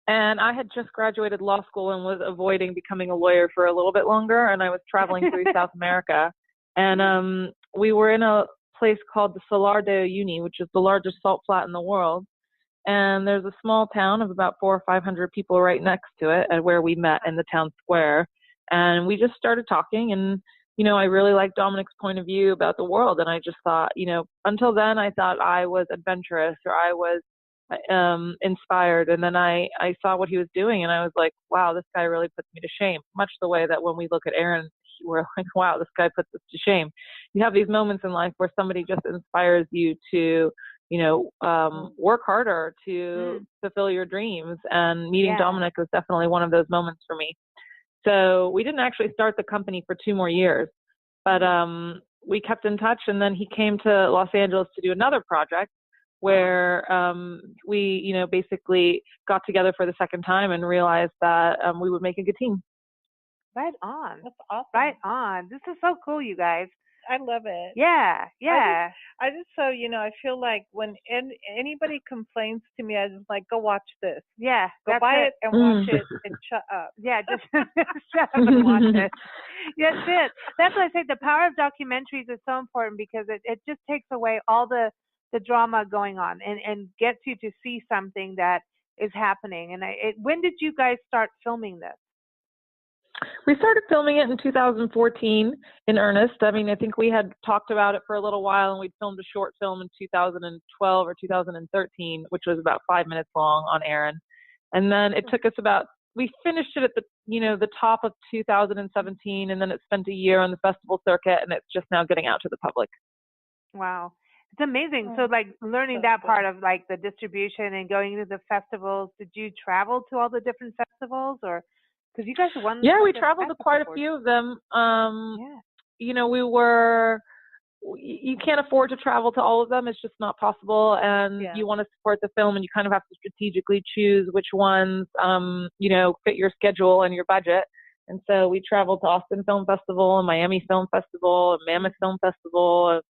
And I had just graduated law school and was avoiding becoming a lawyer for a little bit longer. And I was traveling through South America. And we were in a place called the Salar de Uyuni, which is the largest salt flat in the world. And there's a small town of about 400 or 500 people right next to it, where we met in the town square. And we just started talking, and I really liked Dominic's point of view about the world. And I just thought, until then I thought I was adventurous or I was inspired. And then I saw what he was doing and I was like, wow, this guy really puts me to shame. Much the way that when we look at Aaron, we're like, wow, this guy puts us to shame. You have these moments in life where somebody just inspires you to, work harder to fulfill your dreams. And meeting Dominic was definitely one of those moments for me. So we didn't actually start the company for 2 more years, but we kept in touch. And then he came to Los Angeles to do another project where we, basically got together for the second time and realized that we would make a good team. Right on. That's awesome. Right on. This is so cool, you guys. I love it. Yeah. I just so I feel like when anybody complains to me, I just like, go watch this. Yeah. Go buy it and watch it and shut up. Yeah, just shut up and watch it. That's it. That's why I say the power of documentaries is so important, because it just takes away all the drama going on and gets you to see something that is happening. And when did you guys start filming this? We started filming it in 2014 in earnest. I mean, I think we had talked about it for a little while, and we'd filmed a short film in 2012 or 2013, which was about 5 minutes long on Aaron. And then it took us we finished it at the top of 2017, and then it spent a year on the festival circuit, and it's just now getting out to the public. Wow. It's amazing. So learning that part of the distribution and going to the festivals, did you travel to all the different festivals, or? Because you guys won. Yeah, we traveled to quite a few of them. You can't afford to travel to all of them. It's just not possible. And you want to support the film, and you kind of have to strategically choose which ones, fit your schedule and your budget. And so we traveled to Austin Film Festival and Miami Film Festival and Mammoth Film Festival.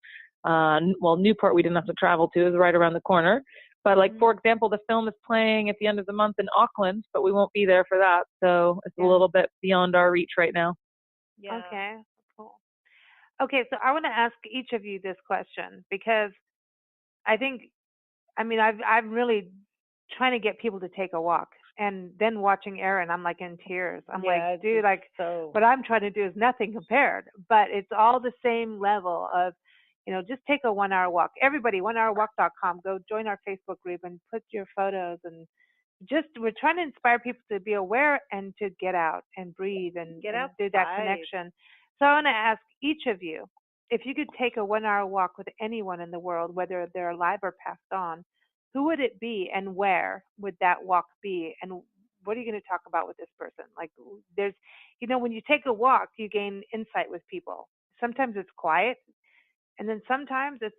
Newport we didn't have to travel to. It was right around the corner. But for example, the film is playing at the end of the month in Auckland, but we won't be there for that. So it's a little bit beyond our reach right now. Yeah. Okay. Cool. Okay. So I want to ask each of you this question, because I'm really trying to get people to take a walk, and then watching Aaron, I'm like in tears. I'm like, dude, what I'm trying to do is nothing compared, but it's all the same level of, just take a 1 hour walk. Everybody, onehourwalk.com. Go join our Facebook group and put your photos, and we're trying to inspire people to be aware and to get out and breathe and do that connection. So I want to ask each of you, if you could take a 1 hour walk with anyone in the world, whether they're alive or passed on, who would it be and where would that walk be? And what are you going to talk about with this person? There's, when you take a walk, you gain insight with people. Sometimes it's quiet. And then sometimes it's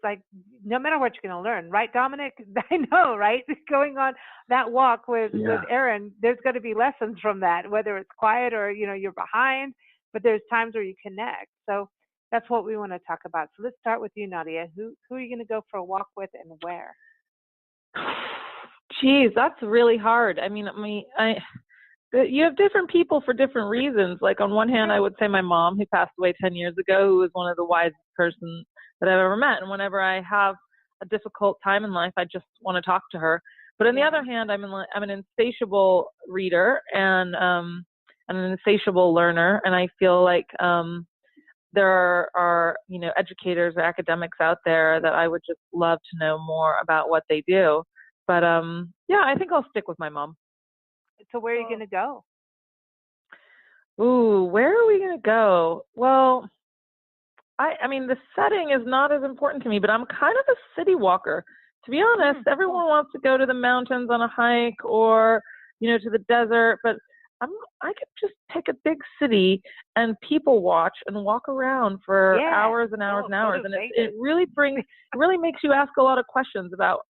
no matter what, you're going to learn, right, Dominic? I know, right? Going on that walk with Aaron, there's going to be lessons from that, whether it's quiet or, you're behind. but there's times where you connect. So that's what we want to talk about. So let's start with you, Nadia. Who are you going to go for a walk with and where? Geez, that's really hard. I mean, you have different people for different reasons. Like on one hand, I would say my mom, who passed away 10 years ago, who was one of the wisest persons that I've ever met. And whenever I have a difficult time in life, I just want to talk to her. But on the other hand, I'm an insatiable reader and an insatiable learner, and I feel like there are educators or academics out there that I would just love to know more about what they do. But I think I'll stick with my mom. So where are you going to go? Ooh, where are we going to go? Well, I mean, the setting is not as important to me, but I'm kind of a city walker. To be honest, everyone wants to go to the mountains on a hike or, to the desert, but I could just pick a big city and people watch and walk around for hours and hours and hours. And it really makes you ask a lot of questions about,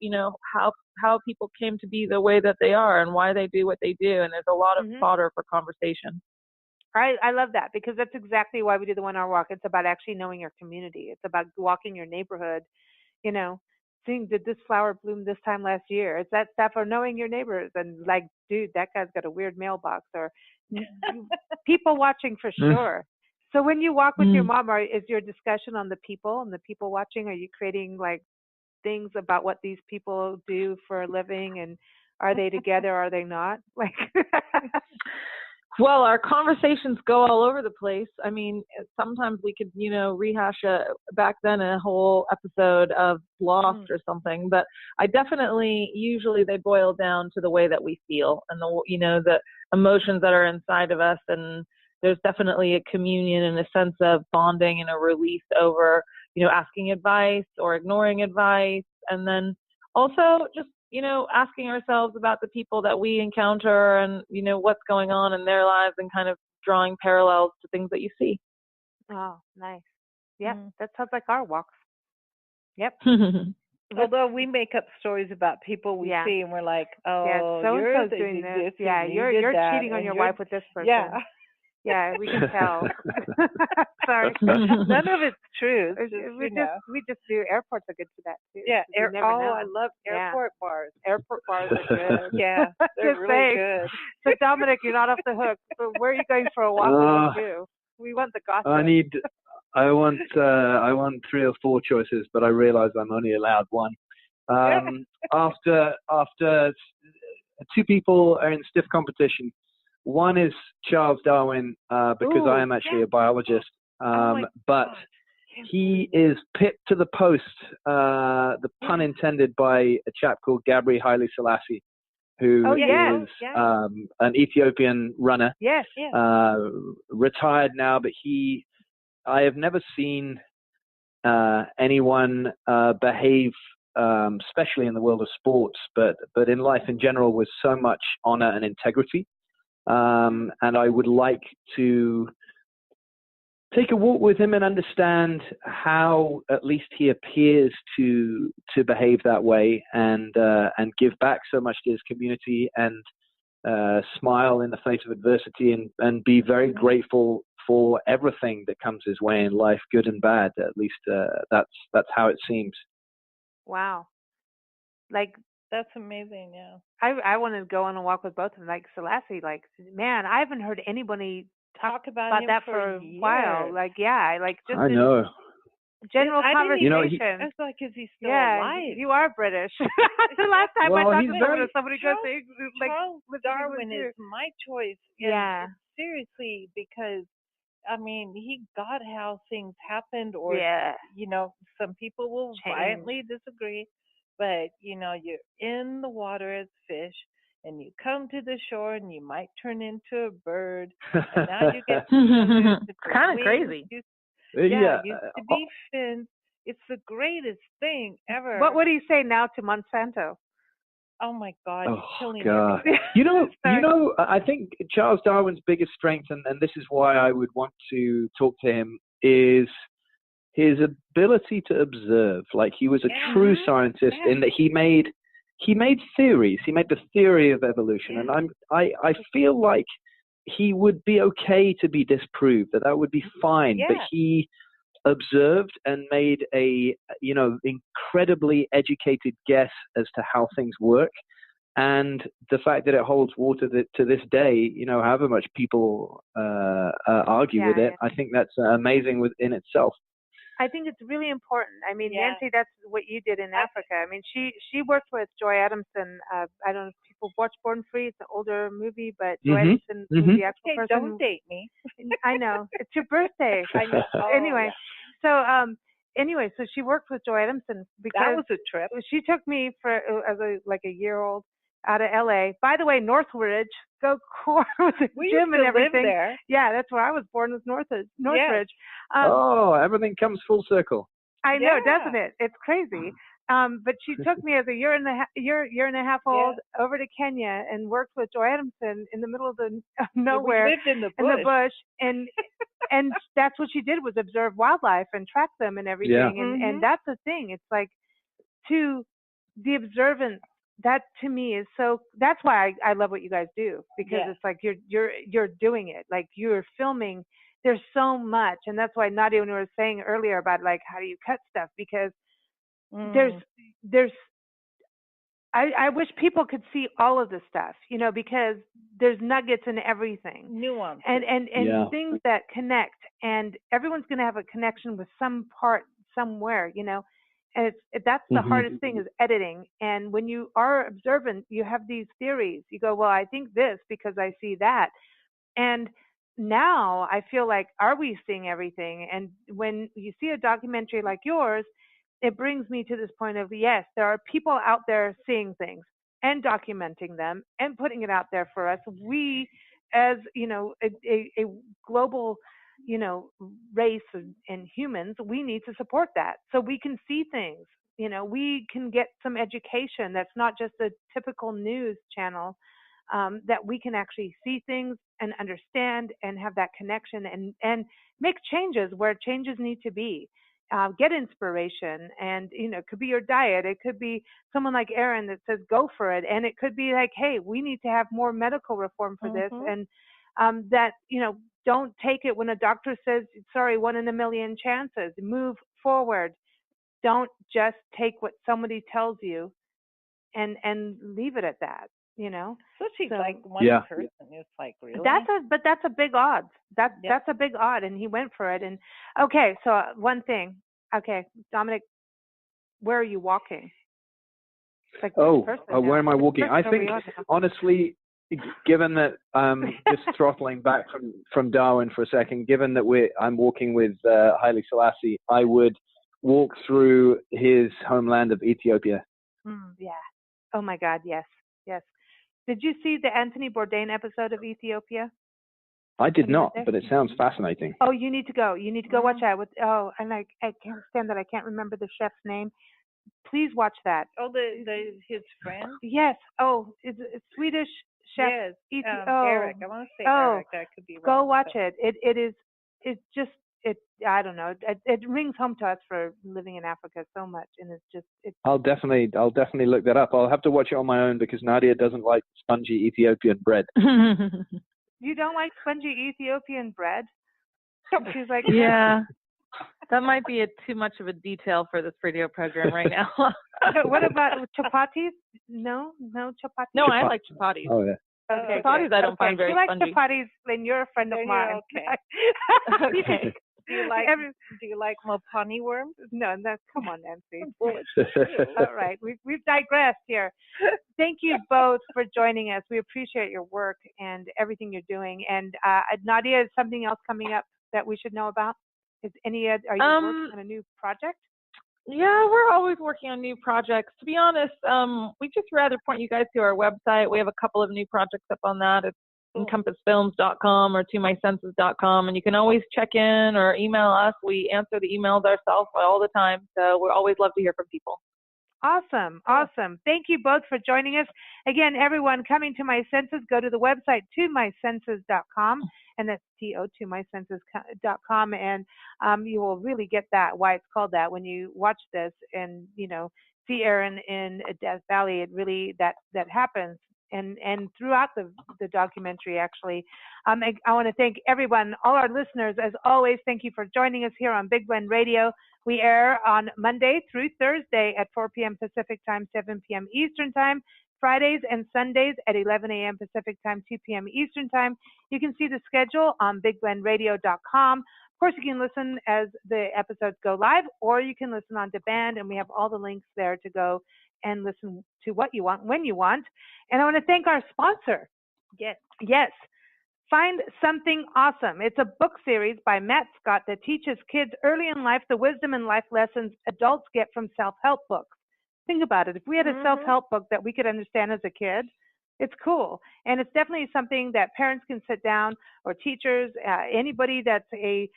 how people came to be the way that they are and why they do what they do. And there's a lot of fodder for conversation. I love that, because that's exactly why we do the 1 hour walk. It's about actually knowing your community. It's about walking your neighborhood, seeing, did this flower bloom this time last year? It's that stuff, or knowing your neighbors and like, dude, that guy's got a weird mailbox, or people watching for sure. So when you walk with your mom, is your discussion on the people and the people watching? Are you creating like things about what these people do for a living, and are they together? Are they not? Like, well, our conversations go all over the place. I mean, sometimes we could, rehash back then a whole episode of Lost or something. But I usually they boil down to the way that we feel and the emotions that are inside of us. And there's definitely a communion and a sense of bonding and a release over, asking advice or ignoring advice. And then also just, asking ourselves about the people that we encounter and, what's going on in their lives, and kind of drawing parallels to things that you see. Oh, nice. Yeah, that sounds like our walks. Yep. Although we make up stories about people we see, and we're like, oh, so-and-so's doing this. Yeah, you're cheating on your wife with this person. Yeah. Yeah, we can tell. Sorry. None of it's true. We just do. Airports are good for that too. Yeah. I love airport bars. Airport bars are good. Yeah, they're really good. So Dominic, you're not off the hook. So where are you going for a walk with you? We want the gossip. I want 3 or 4 choices, but I realize I'm only allowed one. After 2 people are in stiff competition. One is Charles Darwin, because I am actually a biologist, but he is pipped to the post, the pun intended, by a chap called Gabri Haile Selassie, who is an Ethiopian runner, retired now, but I have never seen anyone behave, especially in the world of sports, but in life in general, with so much honor and integrity. And I would like to take a walk with him and understand how at least he appears to behave that way, and give back so much to his community, and smile in the face of adversity, and be very grateful for everything that comes his way in life, good and bad. At least that's how it seems. Wow. Like, that's amazing. Yeah. I want to go on a walk with both of them. Like Selassie, like, man, I haven't heard anybody talk about that for a while. Like, just I know. General conversation. It's like, is he still alive? You are British. The last time I talked to somebody goes, like, Charles Darwin is my choice. Yeah. Seriously, because I mean, he got how things happened, or some people will violently disagree. But, you're in the water as fish, and you come to the shore, and you might turn into a bird. And now you get it's kind of crazy. Used to be fins. It's the greatest thing ever. What do you say now to Monsanto? Oh my God, you're killing me. I think Charles Darwin's biggest strength, and this is why I would want to talk to him, is his ability to observe. Like, he was a true scientist in that he made theories. He made the theory of evolution, and I feel like he would be okay to be disproved, that would be fine. Yeah. But he observed and made a, incredibly educated guess as to how things work. And the fact that it holds water to this day, however much people argue with it, I think that's amazing in itself. I think it's really important. I mean, Yeah. Nancy, that's what you did in Africa. I mean, she worked with Joy Adamson. I don't know if people watch Born Free. It's an older movie, but Joy Adamson was the actual Hey, person. don't date me. I know. It's your birthday. I know. Oh, Anyway, yeah. so she worked with Joy Adamson because That was a trip. she took me as a year-old out of LA. By the way, Northridge, go core with the We gym used and to everything. live there. Yeah, that's where I was born, was Northridge. Everything comes full circle. I know, Yeah. doesn't it? It's crazy. But she took me as a year and a half old over to Kenya and worked with Joy Adamson in the middle of nowhere. We lived in the bush. And that's what she did, was observe wildlife and track them and everything. Yeah. And that's the thing. It's like, to the observance, that to me is so, that's why I love what you guys do, because it's like you're doing it, like you're filming. There's so much, and that's why Nadia, when we were saying earlier about like how do you cut stuff, because there's I wish people could see all of this stuff, because there's nuggets in everything, nuance, and things that connect, and everyone's going to have a connection with some part somewhere, and that's the hardest thing, is editing. And when you are observant, you have these theories. You go, well, I think this because I see that, and now I feel like, are we seeing everything? And when you see a documentary like yours, it brings me to this point of, yes, there are people out there seeing things and documenting them and putting it out there for us. We, as a global race and humans, we need to support that so we can see things. We can get some education that's not just a typical news channel, that we can actually see things and understand and have that connection and make changes where changes need to be. Get inspiration, and it could be your diet, it could be someone like Erin that says go for it, and it could be like, hey, we need to have more medical reform for this, and that don't take it when a doctor says, sorry, 1 in a million chances. Move forward. Don't just take what somebody tells you and leave it at that. Especially like one person, it's like, really? That's a big odds. That's a big odd, and he went for it. And okay, so one thing. Okay, Dominic, where are you walking? Like where am I walking? I think, honestly, given that just throttling back from Darwin for a second, given that I'm walking with Haile Selassie, I would walk through his homeland of Ethiopia. Yeah. Oh my God. Yes. Did you see the Anthony Bourdain episode of Ethiopia? I did not, but it sounds fascinating. Oh, you need to go. You need to go watch that. And I can't stand that I can't remember the chef's name. Please watch that. Oh, his friend? Yes. Oh, it's a Swedish chef. Yes. Eric. I want to say Eric. That could be wrong. Go watch it. It's just, I don't know. It rings home to us for living in Africa so much, and it's just. I'll definitely look that up. I'll have to watch it on my own because Nadia doesn't like spongy Ethiopian bread. You don't like spongy Ethiopian bread? She's like, yeah. That might be too much of a detail for this radio program right now. What about chapatis? No chapatis. No, I like chapatis. Oh yeah. Okay, chapatis I don't find very spongy. You like chapatis, then you're a friend of mine. Okay. Okay. Do you like mopani worms? No, come on, Nancy. All right, we've digressed here. Thank you both for joining us. We appreciate your work and everything you're doing. And Nadia, is something else coming up that we should know about? Are you working on a new project? Yeah, we're always working on new projects. To be honest, we just rather point you guys to our website. We have a couple of new projects up on that. It's encompass-films.com or tomysenses.com, and you can always check in or email us. We answer the emails ourselves all the time, so we always love to hear from people. Awesome. Thank you both for joining us. Again, everyone, coming to My Senses, go to the website tomysenses.com, and that's tomysenses.com, and you will really get why it's called that when you watch this and see Erin in Death Valley. It really that happens. and throughout the documentary, actually. I want to thank everyone, all our listeners, as always. Thank you for joining us here on Big Blend Radio. We air on Monday through Thursday at 4 p.m. Pacific Time, 7 p.m. Eastern Time, Fridays and Sundays at 11 a.m. Pacific Time, 2 p.m. Eastern Time. You can see the schedule on bigblendradio.com. Of course, you can listen as the episodes go live, or you can listen on demand, and we have all the links there to go and listen to what you want, when you want. And I want to thank our sponsor. Yes. Find Something Awesome. It's a book series by Matt Scott that teaches kids early in life the wisdom and life lessons adults get from self-help books. Think about it. If we had a self-help book that we could understand as a kid, it's cool. And it's definitely something that parents can sit down, or teachers, anybody that's a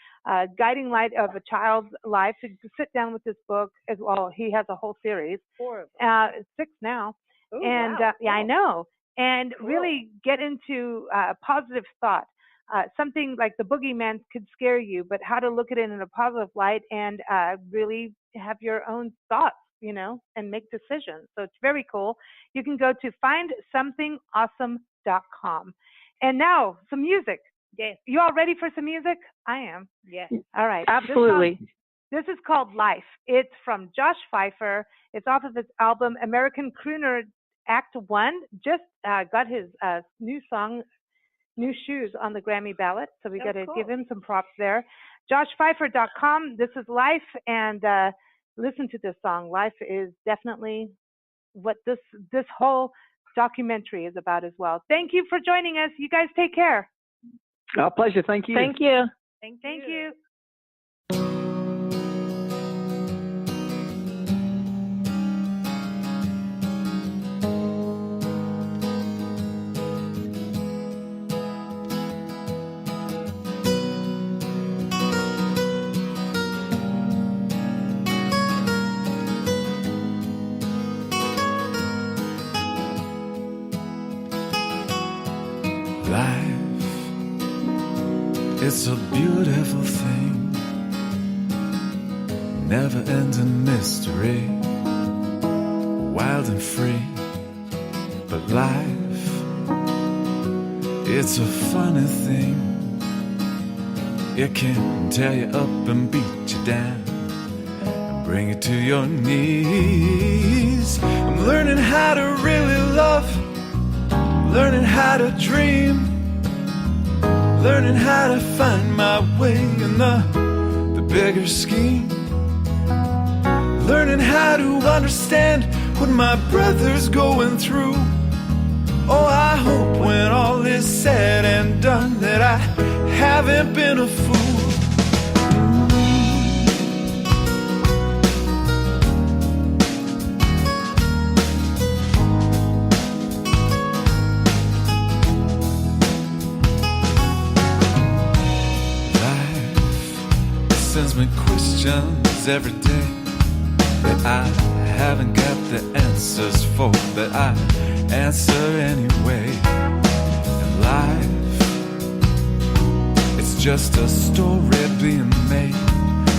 guiding light of a child's life, to sit down with this book as well. He has a whole series. 4 of them. 6 now. Ooh, And wow. yeah, I know. And Cool. really get into positive thought. Something like the boogeyman could scare you, but how to look at it in a positive light and really have your own thoughts, and make decisions. So it's very cool. You can go to findsomethingawesome.com. And now, some music. Yes. You all ready for some music? I am. Yes. All right. Absolutely. This is called Life. It's from Josh Pfeiffer. It's off of his album American Crooner Act 1. Just got his new song, New Shoes, on the Grammy ballot. So we got to give him some props there. JoshPfeiffer.com. This is Life. And listen to this song. Life is definitely what this whole documentary is about as well. Thank you for joining us. You guys take care. Our pleasure. Thank you. Thank you. Thank you. Life, it's a beautiful thing, never-ending mystery, wild and free. But life, it's a funny thing. It can tear you up and beat you down and bring you to your knees. I'm learning how to really love, learning how to dream, learning how to find my way in the bigger scheme, learning how to understand what my brother's going through. Oh, I hope when all is said and done that I haven't been a fool. Sends me questions every day that I haven't got the answers for, but I answer anyway. And life, it's just a story being made,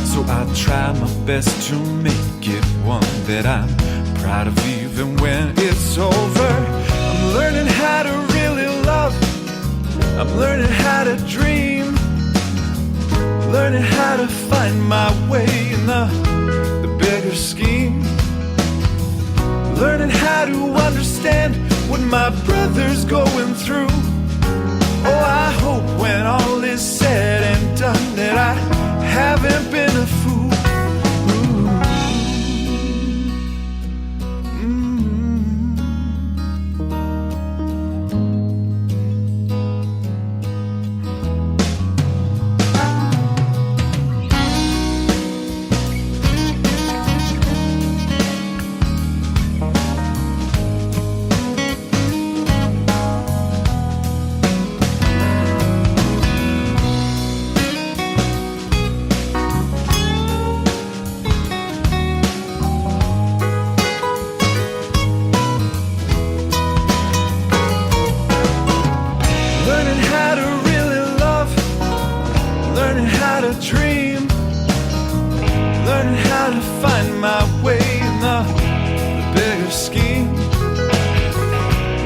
so I try my best to make it one that I'm proud of even when it's over. I'm learning how to really love, I'm learning how to dream, learning how to find my way in the bigger scheme, learning how to understand what my brother's going through. Oh, I hope when all is said and done that I haven't been a fool.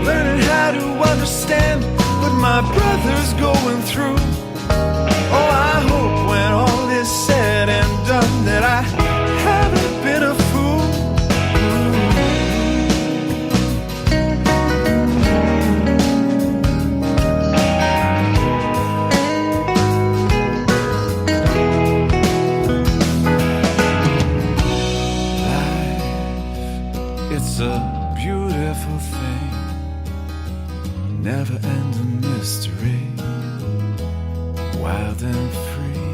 Learning how understand what my brother's going through. Oh, I hope when all is said and done that I haven't been a fool. Life, it's a beautiful thing, never-ending mystery, wild and free.